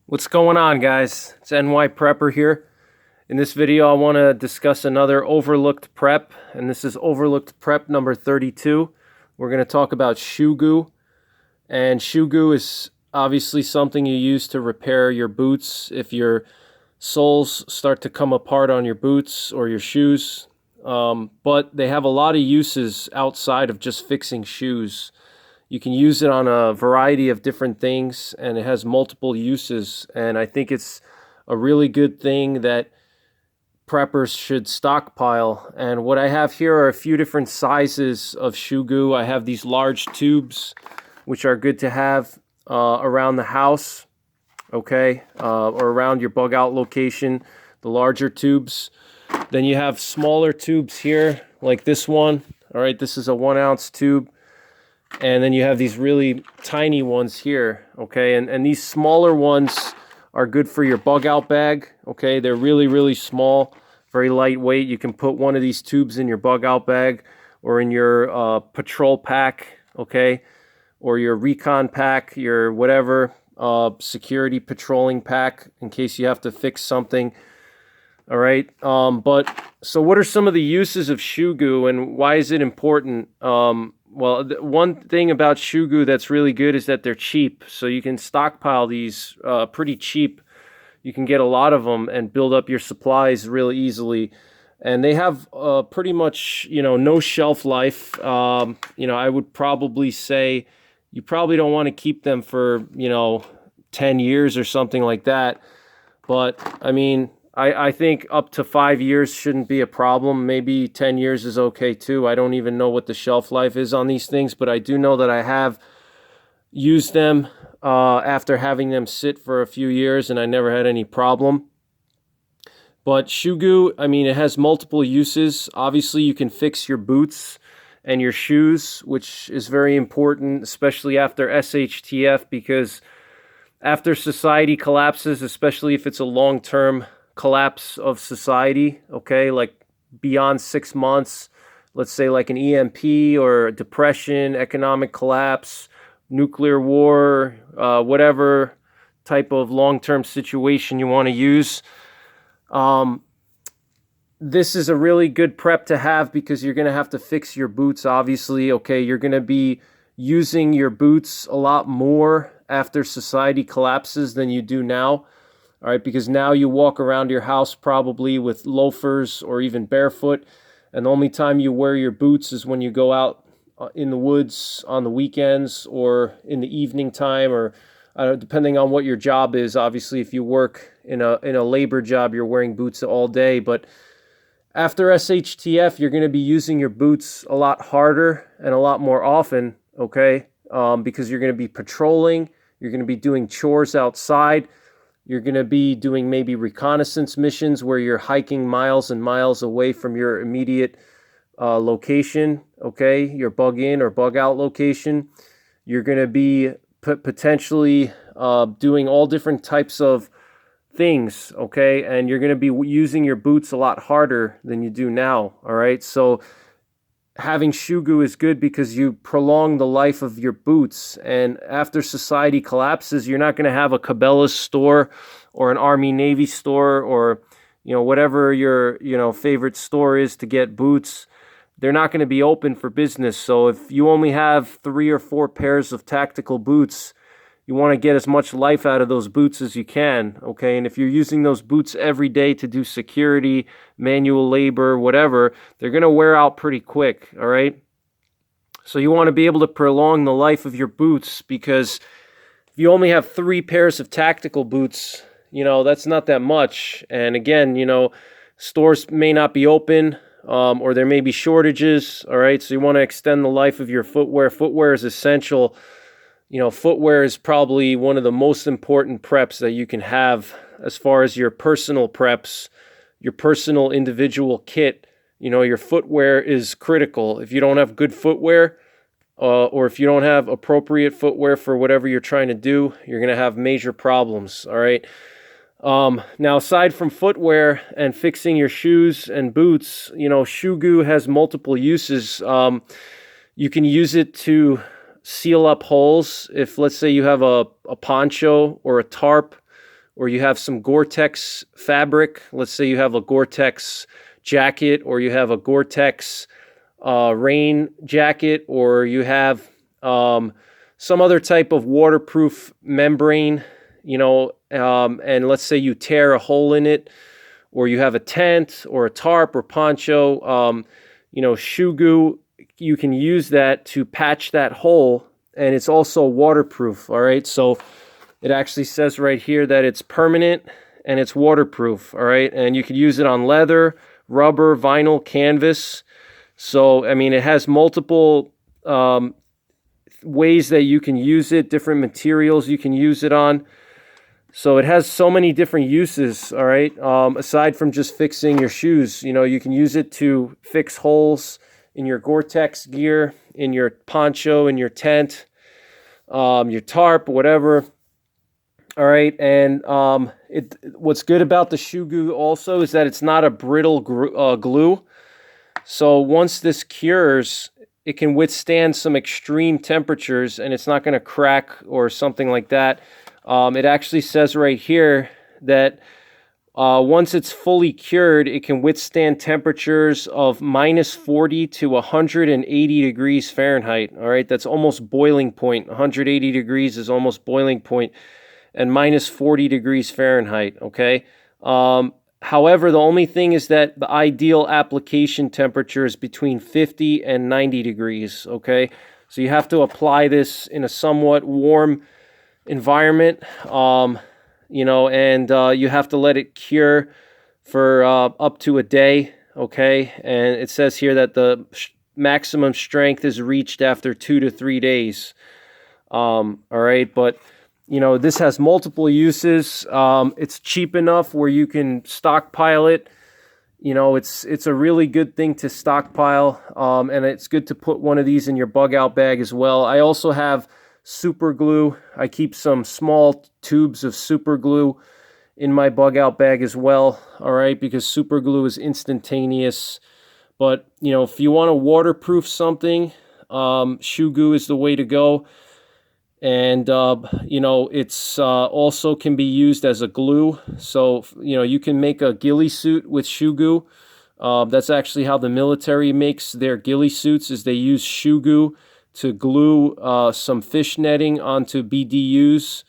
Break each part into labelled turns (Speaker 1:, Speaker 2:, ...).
Speaker 1: What's going on, guys? It's NYPrepper here. In this video, I want to discuss another overlooked prep, and this is overlooked prep number 32. We're going to talk about shoe goo, and shoe goo is obviously something you use to repair your boots if your soles start to come apart on your boots or your shoes. But they have a lot of uses outside of just fixing shoes. You can use it on a variety of different things, and it has multiple uses. And I think it's a really good thing that preppers should stockpile. And what I have here are a few different sizes of shoe goo. I have these large tubes, which are good to have around the house, okay, or around your bug out location, the larger tubes. Then you have smaller tubes here, like this one. All right, this is a 1 ounce tube. And then you have these really tiny ones here, okay? And these smaller ones are good for your bug out bag, okay? They're really, really small, very lightweight. You can put one of these tubes in your bug out bag or in your patrol pack, okay? Or your recon pack, your whatever, security patrolling pack in case you have to fix something. All right, but so what are some of the uses of shoe goo and why is it important? Well, one thing about shoe goo that's really good is that they're cheap. So you can stockpile these pretty cheap. You can get a lot of them and build up your supplies really easily. And they have pretty much, no shelf life. I would probably say you probably don't want to keep them for, 10 years or something like that. But, I mean, I think up to 5 years shouldn't be a problem. Maybe 10 years is okay too. I don't even know what the shelf life is on these things, but I do know that I have used them after having them sit for a few years and I never had any problem. But shoe goo, I mean, it has multiple uses. Obviously, you can fix your boots and your shoes, which is very important, especially after SHTF, because after society collapses, especially if it's a long-term collapse of society, okay, like beyond 6 months, let's say like an EMP or depression, economic collapse, nuclear war, whatever type of long-term situation you want to use. This is a really good prep to have because you're going to have to fix your boots, obviously, okay? You're going to be using your boots a lot more after society collapses than you do now. All right, because now you walk around your house probably with loafers or even barefoot, and the only time you wear your boots is when you go out in the woods on the weekends or in the evening time, or depending on what your job is. Obviously, if you work in a labor job, you're wearing boots all day. But after SHTF, you're going to be using your boots a lot harder and a lot more often, okay? Because you're going to be patrolling, you're going to be doing chores outside. You're going to be doing maybe reconnaissance missions where you're hiking miles and miles away from your immediate location, okay, your bug in or bug out location. You're going to be potentially doing all different types of things, okay, and you're going to be using your boots a lot harder than you do now, all right? So having shoe goo is good because you prolong the life of your boots. And after society collapses, you're not going to have a Cabela's store or an Army Navy store or, whatever your, favorite store is to get boots. They're not going to be open for business. So if you only have 3 or 4 pairs of tactical boots, you want to get as much life out of those boots as you can, okay? And if you're using those boots every day to do security, manual labor, whatever, they're going to wear out pretty quick, all right? So you want to be able to prolong the life of your boots because if you only have 3 pairs of tactical boots, that's not that much. And again, stores may not be open or there may be shortages, all right? So you want to extend the life of your footwear. Footwear is essential. Footwear is probably one of the most important preps that you can have as far as your personal preps, your personal individual kit. Your footwear is critical. If you don't have good footwear, or if you don't have appropriate footwear for whatever you're trying to do, you're going to have major problems, all right? Now, aside from footwear and fixing your shoes and boots, shoe goo has multiple uses. You can use it to seal up holes. If, let's say, you have a poncho or a tarp or you have some Gore-Tex fabric. Let's say you have a Gore-Tex jacket, or you have a Gore-Tex rain jacket, or you have some other type of waterproof membrane, and let's say you tear a hole in it, or you have a tent or a tarp or poncho, shoe goo, you can use that to patch that hole, and it's also waterproof. All right, so it actually says right here that it's permanent and it's waterproof. All right, and you could use it on leather, rubber, vinyl, canvas. So I mean, it has multiple ways that you can use it, different materials you can use it on. So it has so many different uses, all right? Aside from just fixing your shoes, you can use it to fix holes in your Gore-Tex gear, in your poncho, in your tent, your tarp, whatever. All right, and what's good about the shoe goo also is that it's not a brittle glue. So once this cures, it can withstand some extreme temperatures, and it's not going to crack or something like that. It actually says right here that once it's fully cured, it can withstand temperatures of -40 to 180 degrees Fahrenheit. All right, that's almost boiling point. 180 degrees is almost boiling point, and -40 degrees Fahrenheit. Okay. However, the only thing is that the ideal application temperature is between 50 and 90 degrees. Okay, so you have to apply this in a somewhat warm environment, and you have to let it cure for up to a day. Okay, and it says here that the maximum strength is reached after 2 to 3 days. All right, but this has multiple uses. It's cheap enough where you can stockpile it. It's a really good thing to stockpile, and it's good to put one of these in your bug out bag as well. I also have super glue. I keep some small tubes of super glue in my bug out bag as well, all right, because super glue is instantaneous. But if you want to waterproof something, shoe goo is the way to go. And it's also can be used as a glue. So you can make a ghillie suit with shoe goo. That's actually how the military makes their ghillie suits, is they use shoe goo to glue some fish netting onto BDUs,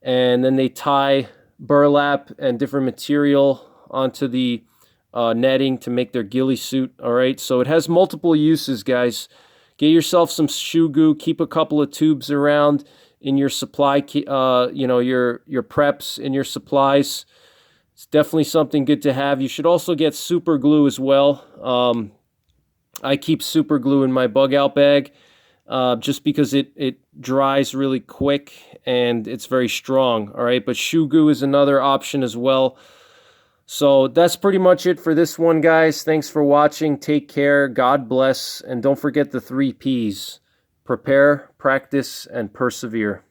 Speaker 1: and then they tie burlap and different material onto the netting to make their ghillie suit. All right, so it has multiple uses, guys. Get yourself some shoe goo. Keep a couple of tubes around in your supply, your preps, in your supplies. It's definitely something good to have. You should also get super glue as well. I keep super glue in my bug out bag just because it dries really quick and it's very strong. All right, but shoe goo is another option as well. So that's pretty much it for this one, guys. Thanks for watching. Take care. God bless. And don't forget the 3 Ps. Prepare, practice, and persevere.